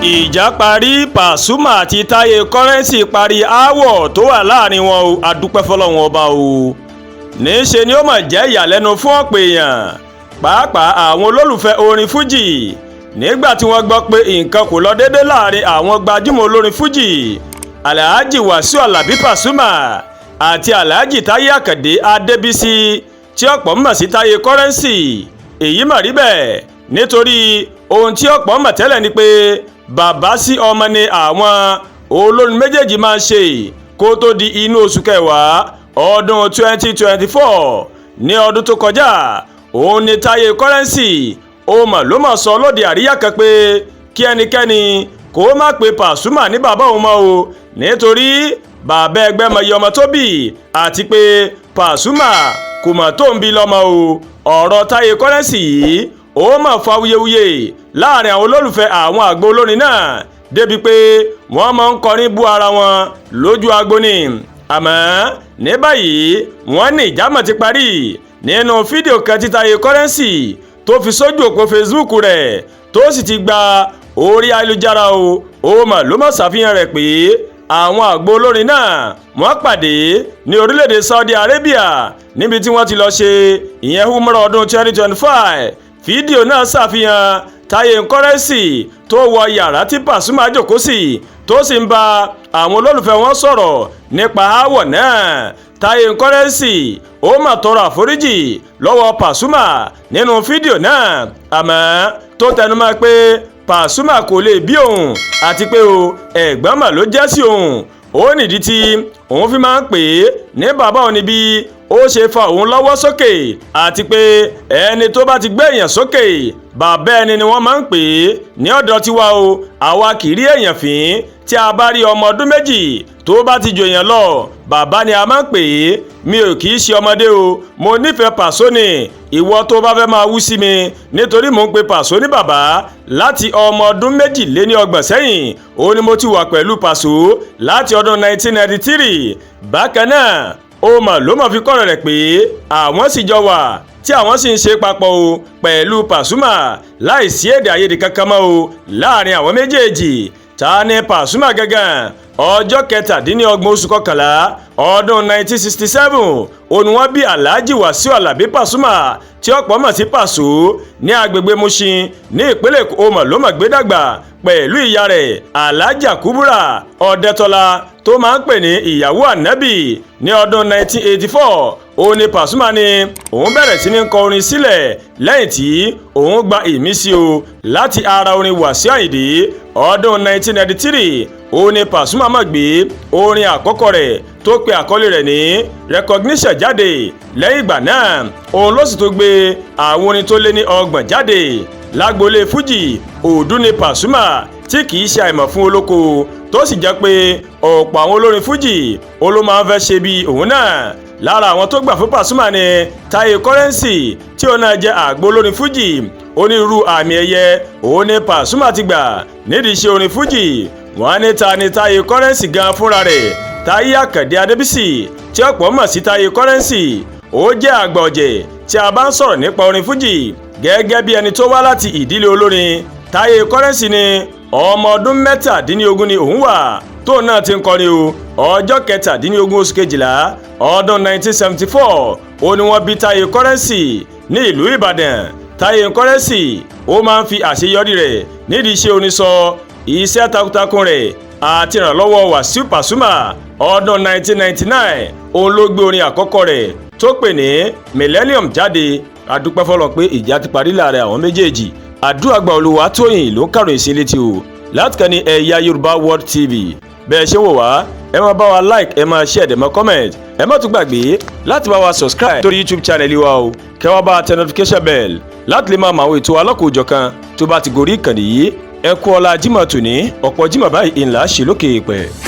ìjà parí. Pasuma àti Táyé Currency parí aáwọ̀ tó wà láàrin wọn o. Adúpẹ́ fọlọ́run ọba o. níṣe ni ó mà jẹ́ ìyàlẹ́nu fún ọ̀pọ̀ èèyàn pàápàá àwọn olólùfẹ́ orin fújì nígbà tí wọ́n gbọ́ pé nǹkan kò lọ déédé láàrin àwọn gbajúmọ̀ olórin fújì Alhaji Wasiu Alabi Pasuma àti Alhaji Táyé Àkàndé Adébísí tí ọ̀pọ̀ mọ̀ sí Táyé Currency. èyí mà rí bẹ́ẹ̀ nítorí ohun tí ọ̀pọ̀ mọ̀ tẹ́lẹ̀ ni pé bàbá sí ọmọ ni àwọn olórin méjèèjì máa ń ṣe kó tó di inú oṣù kẹwàá ọdún 2024 ní ọdún tó kọjá. òun ni Táyé Currency ó mà ló mà sọ lóde àríyá kan pé kí ẹnikẹ́ni kó má pe Pasuma ní bàbá òun mọ́ o nítorí bàbá ẹgbẹ́ mọ iye ọmọ tó bí àti pé Pasuma kò mọ̀ tó ń bí lọ́mọ o. ọ̀rọ̀ Táyé Currency yìí ó mà fa wuyewuye láàrin àwọn olólùfẹ́ àwọn àgbo olórin náà débi pé wọ́n máa ń kọrin bú ara wọn lójú agbo ni. àmọ́ ní báyìí wọ́n ní ìjámọ̀ ti parí nínú fídíò kan tí Táyé Currency tó fi sójú òpó Facebook rẹ̀ tó sì ti gba orí ayélujára o. ó mà ló mọ̀ ṣàfihàn rẹ̀ pé àwọn àgbo olórin náà wọ́n pàdé ní orílẹ̀-èdè Saudi Arabia níbi tí wọ́n ti lọ ṣe ìyẹn Umrah ọdún 2025. fídíò náà ṣàfihàn Táyé Currency tó wọ yàrá tí Pasuma jókòó sí tó sì ń bá àwọn olólùfẹ́ wọn sọ̀rọ̀ nípa aáwọ̀ náà. Táyé Currency ó mà tọrọ àforíjì lọ́wọ́ Pasuma nínú fídíò náà àmọ́ tó tẹnumọ́ pé Pasuma kò lè bí òun àti pé o ẹ̀gbọ́n mà ló jẹ́ sí òun. ó nìdí tí òun fi máa ń pè é ní bàbá òun níbi ó ṣe fa òun lọ́wọ́ sókè àti pé ẹni tó bá ti gbé èèyàn sókè bàbá ẹni ni wọ́n máa ń pè é ní ọ̀dọ̀ tiwa o. àwa kì í rí èèyàn fín tí a bá rí ọmọ ọdún méjì tó bá ti jò èèyàn lọ bàbá ni a máa ń pè é. mi ò kì í ṣe ọmọdé o mo nífẹ̀ẹ́ Paso ni ìwọ tó bá fẹ́ máa wú sí mi nítorí mò ń pe Paso ní bàbá láti ọmọ ọdún 22 sẹ́yìn. ó ní mo ti wà pẹ̀lú Paso láti ọdún 1993. bákan náà ó mà ló mà fi kọ́rọ̀ rẹ̀ pé àwọn sì jọ wà tí àwọn sì ń ṣe papọ̀ o pẹ̀lú Pasuma láìsí èdè àìyedè kankan mọ́ o láàrin àwọn méjèèjì. ta ni Pasuma gangan? ọjọ́ 17 oṣù kọkànlá ọdún 1967 òun wọ́n bí Alhaji Wasiu Alabi Pasuma tí ọ̀pọ̀ mọ̀ sí Paso ní agbègbè Mushin ní ìpínlẹ̀ Èkó. ó mà ló mà gbé dàgbà pẹ̀lú ìyá rẹ̀ Alhaja Kubura Ọ̀dẹ́tọ́lá tó máa ń pè ní ìyàwó ànábì. ní ọdún 1984 òun ni Pasuma ni òun bẹ̀rẹ̀ sí ní kọ orin sílẹ̀ lẹ́yìn tí òun gba ìmísí o láti ara orin Wasiu Ayinde. ọdún 1993 òun ni Pasuma máa gbé orin àkọ́kọ́ rẹ̀ tó pe àkọlé rẹ̀ ní Recognition jáde. lẹ́yìn ìgbà náà òun ló sì tó gbé àwọn orin tó lé ní 30 jáde. lágboolé fújì òdú ni Pasuma tí kì í ṣe àìmọ̀ fún olóko tó sì jẹ́ pé ọ̀pọ̀ àwọn olórin fújì ó ló máa ń fẹ́ ṣe bí òun náà. lára àwọn tó gbà fún Pasuma ni Táyé Currency tí òun náà jẹ́ àgbo olórin fújì. onírúurú àmì ẹ̀yẹ òun ni Pasuma ti gbà nídìí iṣẹ́ orin fújì. wọ́n ní ta ni Táyé Currency gan fúnra rẹ̀? Táyé Àkàndé Adébísí tí ọ̀pọ̀ mọ̀ sí Táyé Currency ó jẹ́ àgbà ọ̀jẹ̀ tí a bá ń sọ̀rọ̀ nípa orin fújì gẹ́gẹ́ bí ẹni tó wá láti ìdílé olórin. Táyé Currency ni ọmọ ọdún 17 ni òun wà tóun náà ti ń kọrin o. ọjọ́ 17 oṣù kejìlá ọdún 1974 ó ní wọ́n bí Táyé Currency ní ìlú Ìbàdàn. Táyé Currency ó máa ń fi àṣeyọrí rẹ̀ nídìí iṣẹ́ orin sọ iṣẹ́ takuntakun rẹ̀ àti ìrànlọ́wọ́ Wasiu Pasuma. ọdún 1999 òun ló gbé orin àkọ́kọ́ rẹ̀ tó pè ní Millennium jáde. adúpẹ́ fọlọ́n pé ìjà ti parí láàrin àwọn méjèèjì. àdúrà gba Olúwatóyìn ló ń kàròyìn sí létí o láti kàn ní Ẹ̀yà Yorùbá World TV. bẹ́ẹ̀ ṣe wò wá ẹ máa bá wa like ẹ máa share ẹ máa comment ẹ má tún gbàgbé láti bá wa subscribe lórí YouTube channel wa o kẹ́ wá bá tẹ notification bell láti lè máa mọ àwọn ètò alákòójọkan tó bá ti gorí ìkànnì yìí. ẹ kú ọlá Jímọ̀ tòní ọ̀pọ̀ Jímọ̀ báyìí ńlá ṣe lókè èèpẹ̀.